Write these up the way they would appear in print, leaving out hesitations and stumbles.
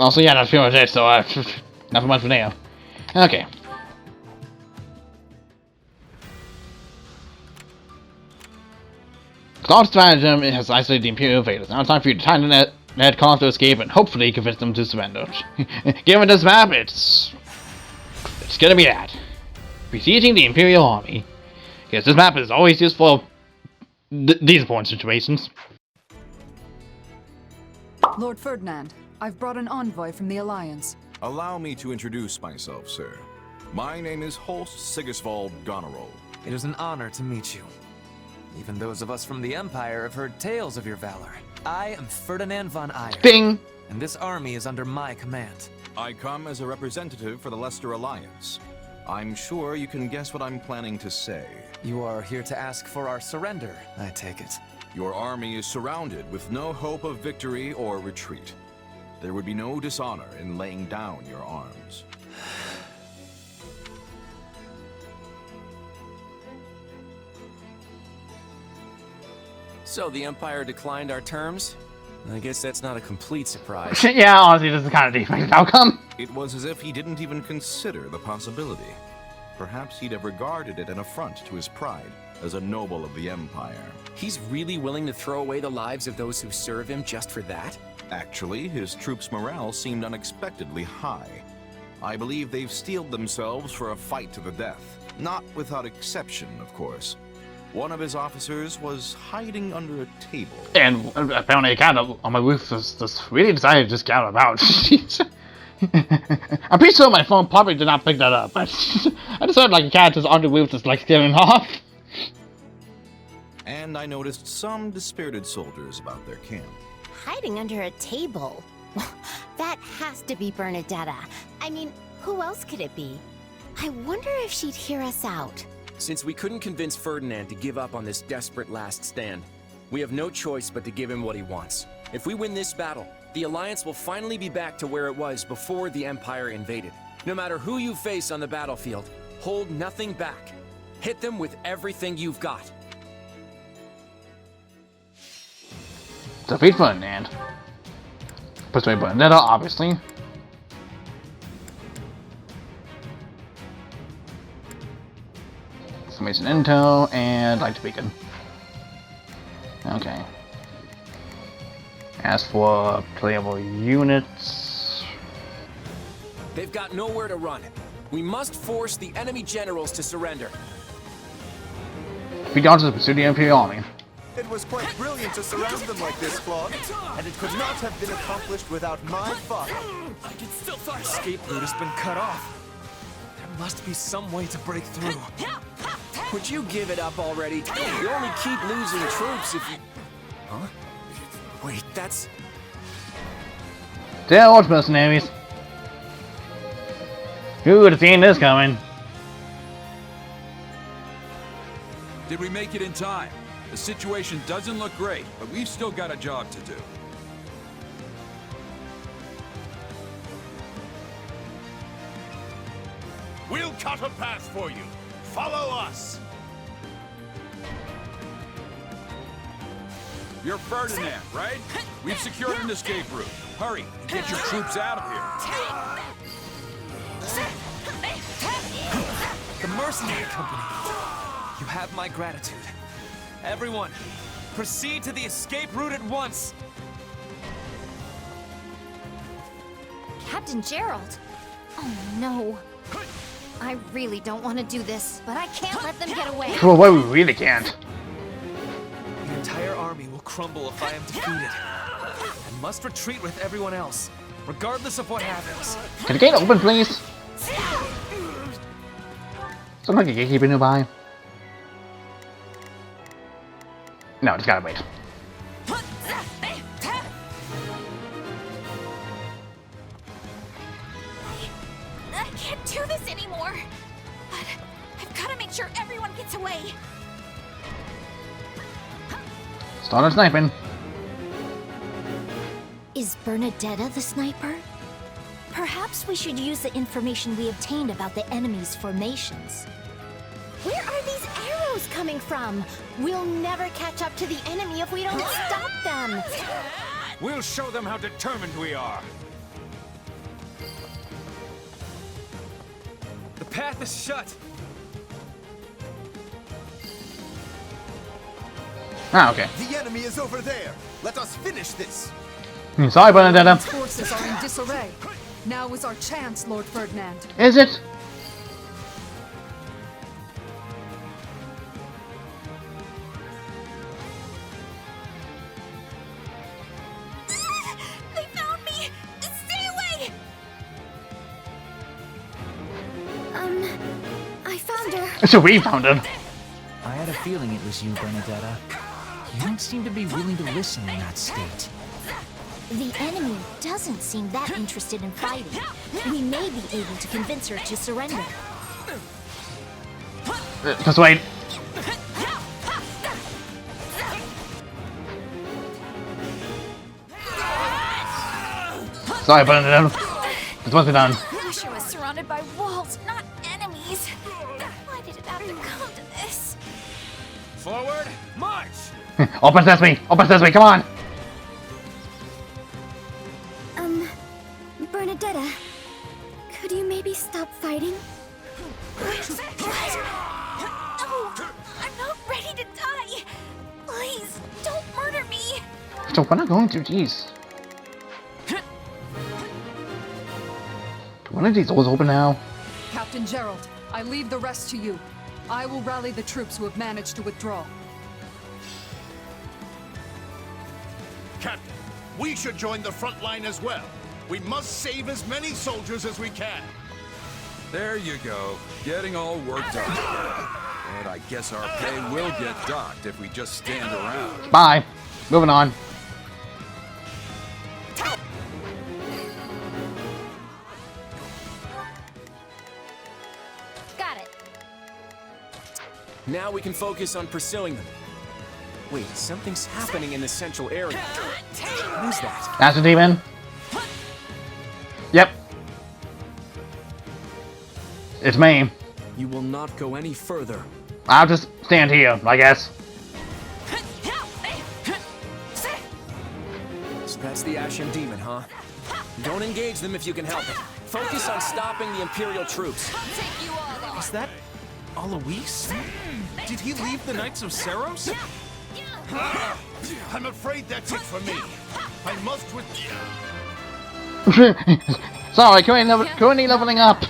Also, yeah, that's pretty much it, so, nothing much for now. Okay. Claude's stratagem has isolated the Imperial invaders. Now it's time for you to time the net, cause to escape, and hopefully convince them to surrender. Given this map, it's gonna be that. Besieging the Imperial army. Because this map is always used for these important situations. Lord Ferdinand, I've brought an envoy from the Alliance. Allow me to introduce myself, sir. My name is Holst Sigisvald Goneril. It is an honor to meet you. Even those of us from the Empire have heard tales of your valor. I am Ferdinand von Eyre. Bing! And this army is under my command. I come as a representative for the Leicester Alliance. I'm sure you can guess what I'm planning to say. You are here to ask for our surrender, I take it. Your army is surrounded with no hope of victory or retreat. There would be no dishonor in laying down your arms. So the Empire declined our terms? I guess that's not a complete surprise. Yeah, honestly, this is kind of the expected outcome. It was as if he didn't even consider the possibility. Perhaps he'd have regarded it an affront to his pride as a noble of the Empire. He's really willing to throw away the lives of those who serve him just for that? Actually, his troops' morale seemed unexpectedly high. I believe they've steeled themselves for a fight to the death. Not without exception, of course. One of his officers was hiding under a table. And apparently a cat on my roof just really decided to just get out about. I'm pretty sure my phone probably did not pick that up, but I just heard like a cat just on the roof just like staring off. And I noticed some dispirited soldiers about their camp. Hiding under a table? That has to be Bernadetta. I mean, who else could it be? I wonder if she'd hear us out. Since we couldn't convince Ferdinand to give up on this desperate last stand, we have no choice but to give him what he wants. If we win this battle, the Alliance will finally be back to where it was before the Empire invaded. No matter who you face on the battlefield, hold nothing back. Hit them with everything you've got. Defeat Ferdinand. Persuade Bernadetta, obviously. Information intel and light beacon. Okay. As for playable units, They've got nowhere to run. We must force the enemy generals to surrender. defeat the archers to pursue the Imperial army. It was quite brilliant to surround them like this, Claude. And it could not have been accomplished without my fuck. I can still fire. Escape route has been cut off. There must be some way to break through. Would you give it up already? You only keep losing troops if you... Huh? Wait, that's... They're watch mercenaries. Who would have seen this coming? Did we make it in time? The situation doesn't look great, but we've still got a job to do. We'll cut a path for you. Follow us. You're Ferdinand, right? We've secured an escape route. Hurry, and get your troops out of here. The mercenary company. You have my gratitude. Everyone, proceed to the escape route at once. Captain Gerald? Oh no. I really don't want to do this, but I can't let them get away. Well, what we really can't. The entire army will crumble if I am defeated. I must retreat with everyone else, regardless of what happens. Can the gate open, please? Something like a gatekeeper nearby. No, just gotta wait. I can't do this anymore. But I've got to make sure everyone gets away. Start sniping. Is Bernadetta the sniper? Perhaps we should use the information we obtained about the enemy's formations. Where are these arrows coming from? We'll never catch up to the enemy if we don't stop them. We'll show them how determined we are. path is shut. Ah, okay. The enemy is over there. Let us finish this. Sorry, Benedetta. Its forces are in disarray. Now is our chance, Lord Ferdinand. Is it? They found me! Stay away! I found her. So we found him. I had a feeling it was you, Benedetta. You don't seem to be willing to listen in that state. The enemy doesn't seem that interested in fighting. We may be able to convince her to surrender. Just wait. Sorry, Benedetta. This must be done. I wish I was surrounded by walls, not enemies. Why did it have to come to this? Forward, march! Open sesame! Open sesame, come on! Bernadetta, could you maybe stop fighting? No, I'm not ready to die. Please, don't murder me. So we're not going to, jeez. One of these doors open now. Captain Gerald, I leave the rest to you. I will rally the troops who have managed to withdraw. Captain, we should join the front line as well. We must save as many soldiers as we can. There you go. Getting all worked up. But I guess our pay will get docked if we just stand around. Bye. Moving on. Got it. Now we can focus on pursuing them. Wait, something's happening in the central area. What is that? That's a demon. Yep. It's me. You will not go any further. I'll just stand here, I guess. So that's the Ashen Demon, huh? Don't engage them if you can help it. Focus on stopping the Imperial troops. Is that Alois? Did he leave the Knights of Saros? I'm afraid that's it for me. I must with... Sorry, currently leveling up.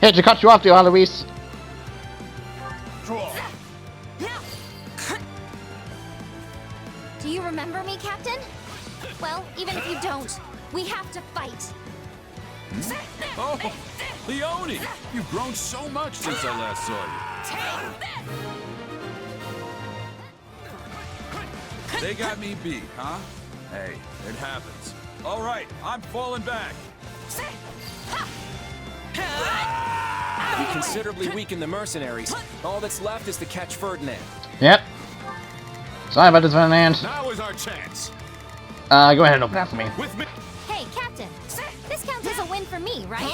Had to cut you off, dear Alois. Draw. Do you remember me, Captain? Well, even if you don't, we have to fight. Oh, Leone! You've grown so much since I last saw you. They got me beat, huh? Hey, it happens. All right, I'm falling back. You considerably weakened the mercenaries. All that's left is to catch Ferdinand. Yep. Sorry about this, Ferdinand. Now is our chance. Go ahead and open that for me. With me. Hey, Captain. This counts as a win for me, right?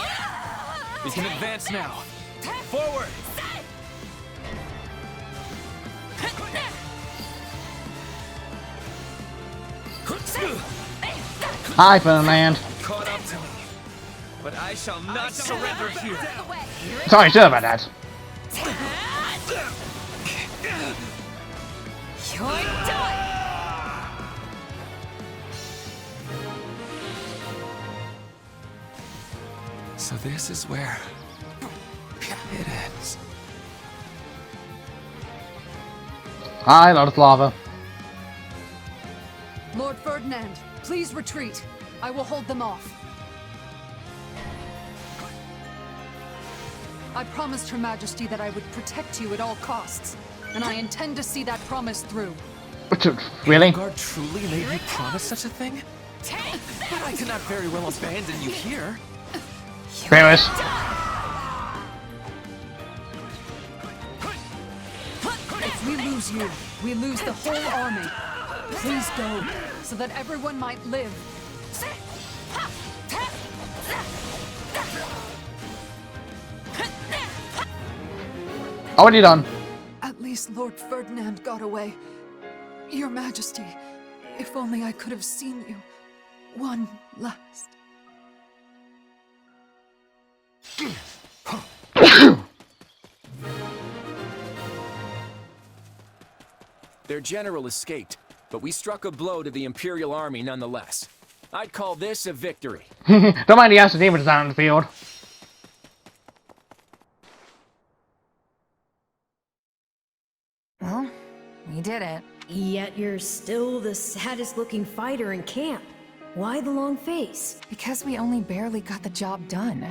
We can advance now. Forward! Hi, Ferdinand. Caught up to me. But I shall not surrender here. Sorry, sure about that. You're done! So this is where it ends. Hi, Lord of Lava. Lord Ferdinand, please retreat. I will hold them off. I promised Her Majesty that I would protect you at all costs, and I intend to see that promise through. Really? Guard truly made you promise such a thing? But I cannot very well abandon you here. Famous. If we lose you, we lose the whole army. Please go, so that everyone might live. Already done. At least Lord Ferdinand got away. Your Majesty, if only I could have seen you one last. Their general escaped, but we struck a blow to the Imperial army nonetheless. I'd call this a victory. Don't mind the Ashen Demons down in the field. Well, we did it. Yet you're still the saddest looking fighter in camp. Why the long face? Because we only barely got the job done.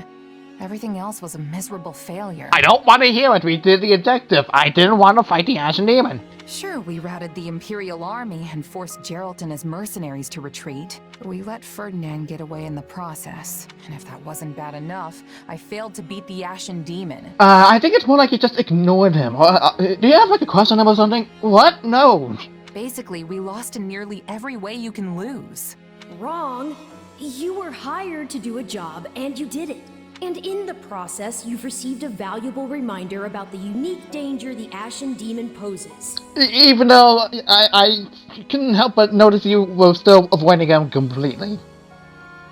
Everything else was a miserable failure. I don't want to hear it. We did the objective. I didn't want to fight the Ashen Demon. Sure, we routed the Imperial army and forced Geralt and his mercenaries to retreat, but we let Ferdinand get away in the process. And if that wasn't bad enough, I failed to beat the Ashen Demon. I think it's more like you just ignored him. Do you have like a crush on him or something? What? No. Basically, we lost in nearly every way you can lose. Wrong. You were hired to do a job, and you did it. And in the process, you've received a valuable reminder about the unique danger the Ashen Demon poses. Even though I couldn't help but notice you were still avoiding him completely.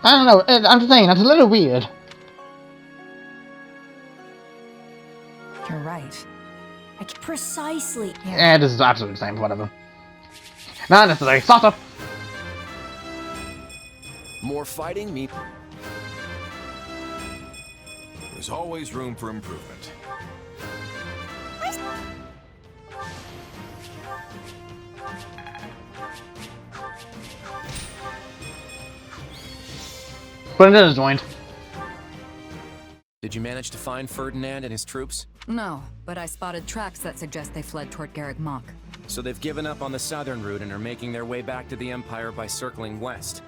I don't know, I'm just saying, that's a little weird. You're right. Precisely. Yeah, this is absolutely the same, whatever. Not necessary, stop up! More fighting me. There's always room for improvement. Brendan joined. Did you manage to find Ferdinand and his troops? No, but I spotted tracks that suggest they fled toward Garreg Mach. So they've given up on the southern route and are making their way back to the Empire by circling west.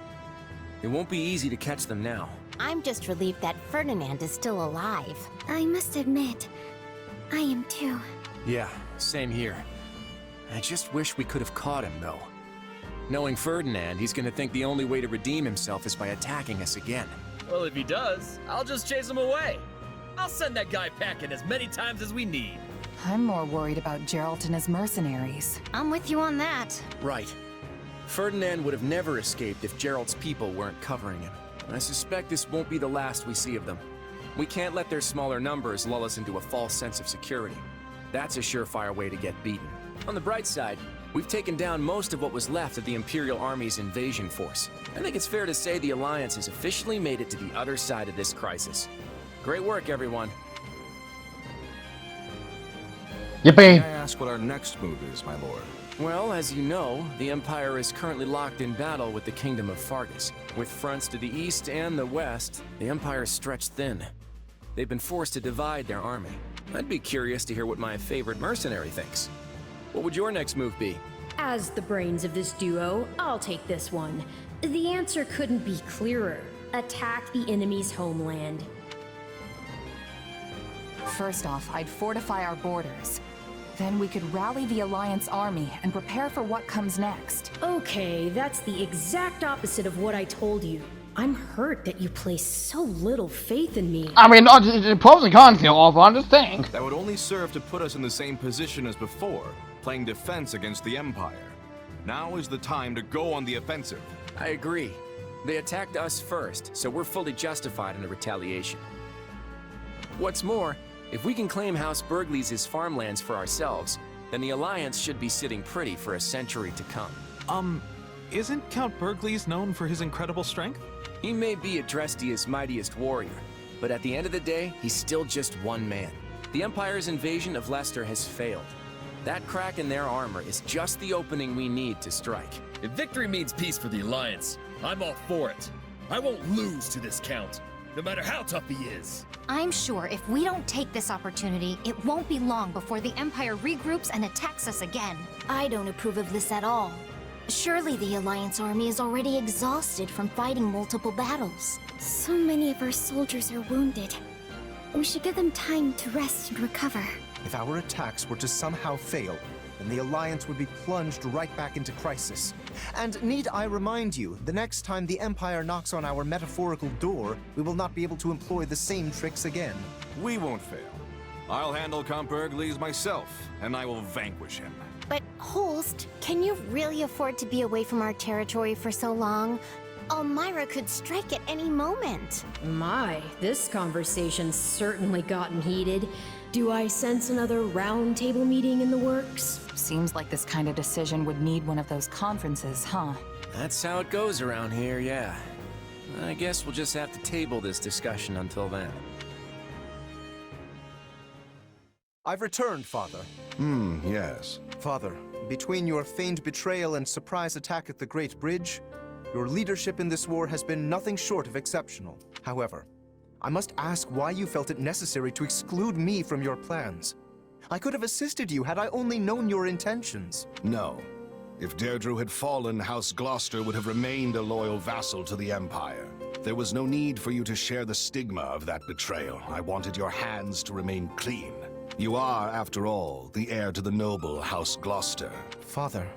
It won't be easy to catch them now. I'm just relieved that Ferdinand is still alive. I must admit, I am too. Yeah, same here. I just wish we could have caught him, though. Knowing Ferdinand, he's gonna think the only way to redeem himself is by attacking us again. Well, if he does, I'll just chase him away. I'll send that guy packing as many times as we need. I'm more worried about Geralt and his mercenaries. I'm with you on that. Right. Ferdinand would have never escaped if Geralt's people weren't covering him. I suspect this won't be the last we see of them. We can't let their smaller numbers lull us into a false sense of security. That's a surefire way to get beaten. On the bright side, we've taken down most of what was left of the Imperial Army's invasion force. I think it's fair to say the Alliance has officially made it to the other side of this crisis. Great work, everyone. Yippee! May I ask what our next move is, my lord? Well, as you know, the Empire is currently locked in battle with the Kingdom of Fargus. With fronts to the east and the west, the Empire is stretched thin. They've been forced to divide their army. I'd be curious to hear what my favorite mercenary thinks. What would your next move be? As the brains of this duo, I'll take this one. The answer couldn't be clearer. Attack the enemy's homeland. First off, I'd fortify our borders. Then we could rally the Alliance army and prepare for what comes next. Okay, that's the exact opposite of what I told you. I'm hurt that you place so little faith in me. I mean, the pros and cons here, all I'm just saying. That would only serve to put us in the same position as before, playing defense against the Empire. Now is the time to go on the offensive. I agree. They attacked us first, so we're fully justified in a retaliation. What's more, if we can claim House Burgleys' farmlands for ourselves, then the Alliance should be sitting pretty for a century to come. Isn't Count Burgleys known for his incredible strength? He may be Adrestia's mightiest warrior, but at the end of the day, he's still just one man. The Empire's invasion of Leicester has failed. That crack in their armor is just the opening we need to strike. If victory means peace for the Alliance, I'm all for it. I won't lose to this Count, no matter how tough he is. I'm sure if we don't take this opportunity, it won't be long before the Empire regroups and attacks us again. I don't approve of this at all. Surely the Alliance army is already exhausted from fighting multiple battles. So many of our soldiers are wounded. We should give them time to rest and recover. If our attacks were to somehow fail, then the Alliance would be plunged right back into crisis. And need I remind you, the next time the Empire knocks on our metaphorical door, we will not be able to employ the same tricks again. We won't fail. I'll handle Count Burgleys myself, and I will vanquish him. But, Holst, can you really afford to be away from our territory for so long? Elmira could strike at any moment. My, this conversation's certainly gotten heated. Do I sense another round table meeting in the works? Seems like this kind of decision would need one of those conferences, huh? That's how it goes around here, yeah. I guess we'll just have to table this discussion until then. I've returned, Father. Yes. Father, between your feigned betrayal and surprise attack at the Great Bridge, your leadership in this war has been nothing short of exceptional. However, I must ask why you felt it necessary to exclude me from your plans. I could have assisted you had I only known your intentions. No. If Deirdre had fallen, House Gloucester would have remained a loyal vassal to the Empire. There was no need for you to share the stigma of that betrayal. I wanted your hands to remain clean. You are, after all, the heir to the noble House Gloucester. Father.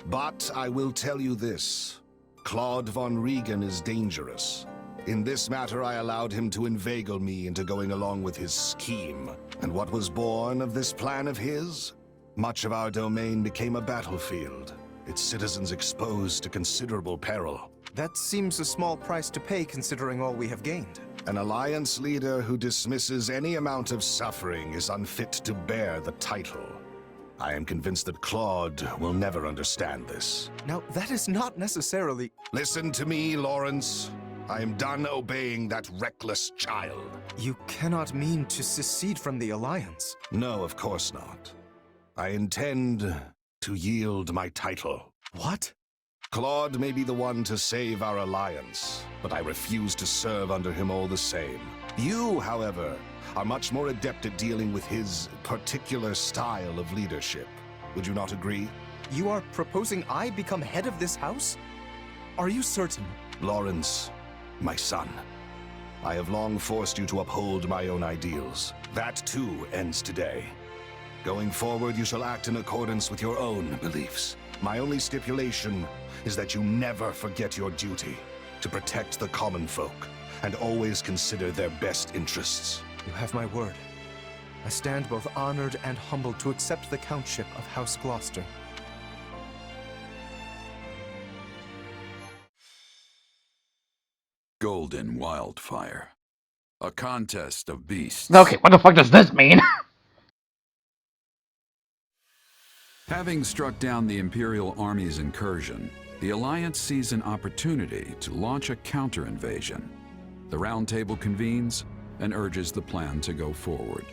But I will tell you this. Claude von Regan is dangerous. In this matter, I allowed him to inveigle me into going along with his scheme. And what was born of this plan of his? Much of our domain became a battlefield, its citizens exposed to considerable peril. That seems a small price to pay considering all we have gained. An alliance leader who dismisses any amount of suffering is unfit to bear the title. I am convinced that Claude will never understand this. Now, that is not necessarily... Listen to me, Lawrence. I am done obeying that reckless child. You cannot mean to secede from the Alliance. No, of course not. I intend to yield my title. What? Claude may be the one to save our alliance, but I refuse to serve under him all the same. You, however, are much more adept at dealing with his particular style of leadership. Would you not agree? You are proposing I become head of this house? Are you certain? Lawrence, my son, I have long forced you to uphold my own ideals. That, too, ends today. Going forward, you shall act in accordance with your own beliefs. My only stipulation is that you never forget your duty to protect the common folk and always consider their best interests. You have my word. I stand both honored and humbled to accept the countship of House Gloucester. Golden Wildfire. A contest of beasts. Okay, what the fuck does this mean? Having struck down the Imperial Army's incursion, the Alliance sees an opportunity to launch a counter-invasion. The Round Table convenes and urges the plan to go forward.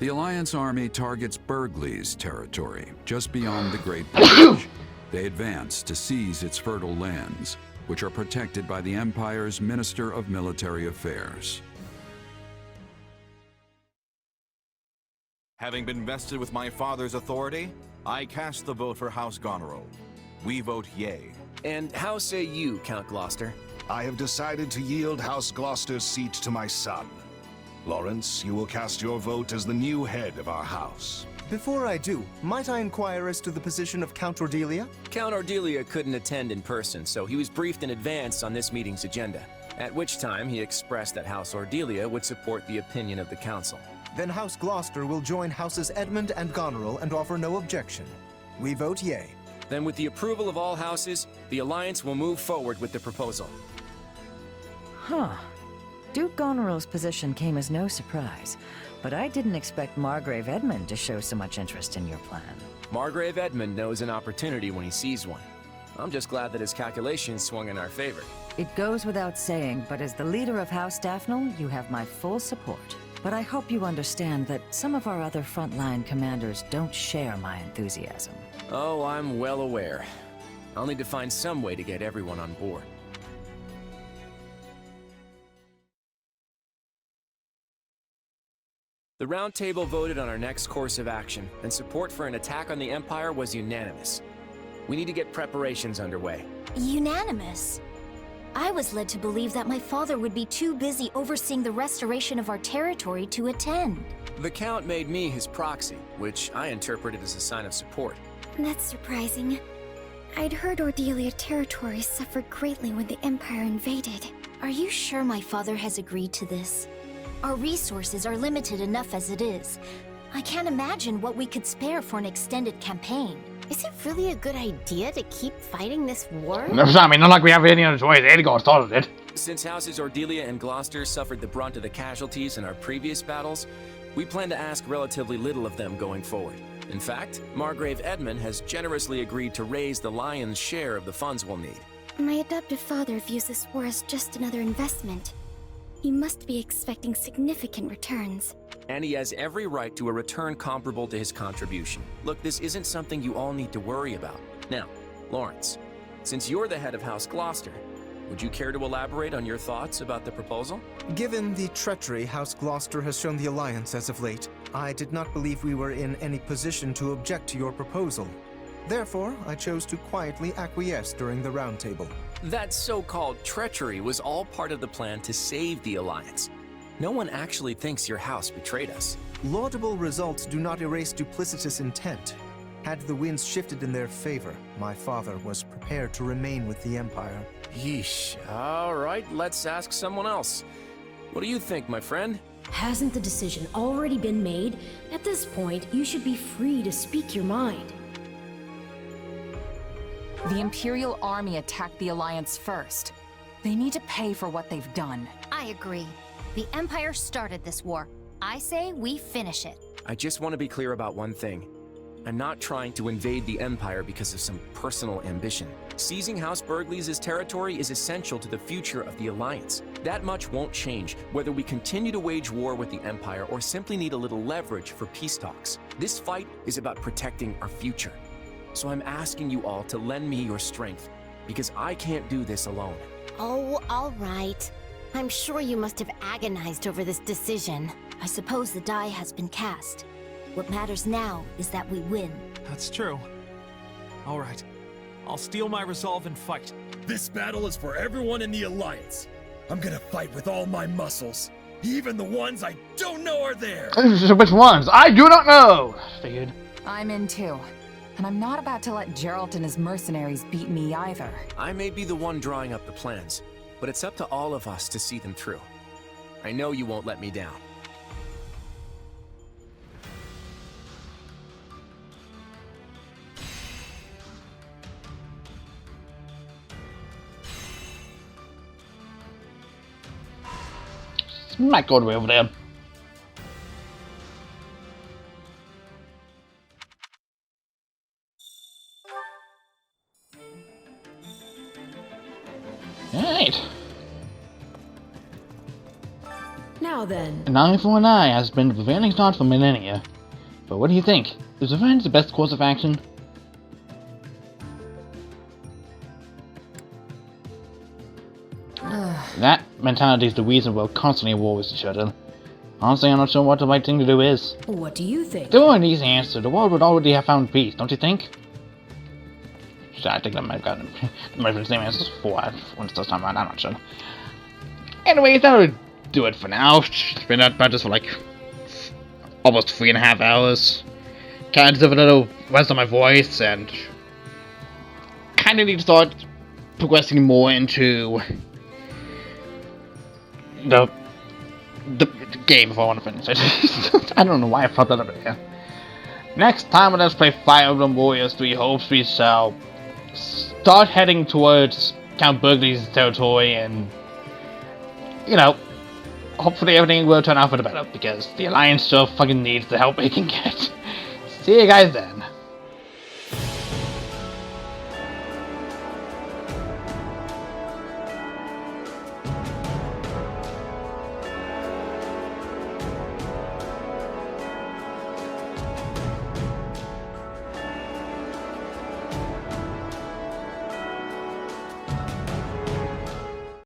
The Alliance army targets Burgley's territory, just beyond the Great Bridge. They advance to seize its fertile lands, which are protected by the Empire's Minister of Military Affairs. Having been vested with my father's authority, I cast the vote for House Goneril. We vote yay. And how say you, Count Gloucester? I have decided to yield House Gloucester's seat to my son. Lawrence, you will cast your vote as the new head of our house. Before I do, might I inquire as to the position of Count Ordelia? Count Ordelia couldn't attend in person, so he was briefed in advance on this meeting's agenda, at which time he expressed that House Ordelia would support the opinion of the Council. Then House Gloucester will join Houses Edmund and Goneril and offer no objection. We vote yay. Then with the approval of all houses, the Alliance will move forward with the proposal. Huh. Duke Goneril's position came as no surprise, but I didn't expect Margrave Edmund to show so much interest in your plan. Margrave Edmund knows an opportunity when he sees one. I'm just glad that his calculations swung in our favor. It goes without saying, but as the leader of House Daphne, you have my full support. But I hope you understand that some of our other frontline commanders don't share my enthusiasm. Oh, I'm well aware. I'll need to find some way to get everyone on board. The Round Table voted on our next course of action, and support for an attack on the Empire was unanimous. We need to get preparations underway. Unanimous? I was led to believe that my father would be too busy overseeing the restoration of our territory to attend. The Count made me his proxy, which I interpreted as a sign of support. That's surprising. I'd heard Ordelia territory suffered greatly when the Empire invaded. Are you sure my father has agreed to this? Our resources are limited enough as it is. I can't imagine what we could spare for an extended campaign. Is it really a good idea to keep fighting this war? I mean, not like we have any other choice. Edgar started it. Since Houses Ordelia and Gloucester suffered the brunt of the casualties in our previous battles, We plan to ask relatively little of them going forward. In fact, Margrave Edmund has generously agreed to raise the lion's share of the funds we'll need. My adoptive father views this war as just another investment. He must be expecting significant returns. And he has every right to a return comparable to his contribution. Look, this isn't something you all need to worry about. Now, Lawrence, since you're the head of House Gloucester, would you care to elaborate on your thoughts about the proposal? Given the treachery House Gloucester has shown the Alliance as of late, I did not believe we were in any position to object to your proposal. Therefore, I chose to quietly acquiesce during the roundtable. That so-called treachery was all part of the plan to save the Alliance. No one actually thinks your house betrayed us. Laudable results do not erase duplicitous intent. Had the winds shifted in their favor, my father was prepared to remain with the Empire. Yeesh. All right, let's ask someone else. What do you think, my friend? Hasn't the decision already been made? At this point, you should be free to speak your mind. The Imperial army attacked the Alliance first. They need to pay for what they've done. I agree. The Empire started this war. I say we finish it. I just want to be clear about one thing. I'm not trying to invade the Empire because of some personal ambition. Seizing House Burghley's territory is essential to the future of the Alliance. That much won't change, whether we continue to wage war with the Empire or simply need a little leverage for peace talks. This fight is about protecting our future. So I'm asking you all to lend me your strength, because I can't do this alone. Oh, all right. I'm sure you must have agonized over this decision. I suppose the die has been cast. What matters now is that we win. That's true. All right. I'll steel my resolve and fight. This battle is for everyone in the Alliance. I'm gonna fight with all my muscles, even the ones I don't know are there. Which ones? I do not know! Figured. I'm in too. And I'm not about to let Geralt and his mercenaries beat me either. I may be the one drawing up the plans, but it's up to all of us to see them through. I know you won't let me down. Might go over there. Alright. Now then. An eye for an eye has been the prevailing thought for millennia. But what do you think? Is revenge the best course of action? That mentality is the reason we're constantly at war with each other. Honestly, I'm not sure what the right thing to do is. What do you think? There weren't an easy answer. The world would already have found peace, don't you think? I think that might have gotten the same answers before once this time around, I'm not sure. Anyways, that would do it for now. It's been about this for like almost 3.5 hours. Kind of a little rest on my voice, and kind of need to start progressing more into the game before I want to finish it. I don't know why I thought that over there. Next time, let's play Fire Emblem Warriors 3. Hopes we shall start heading towards Count Burghley's territory, and you know, hopefully everything will turn out for the better, because the Alliance still fucking needs the help it can get. See you guys then.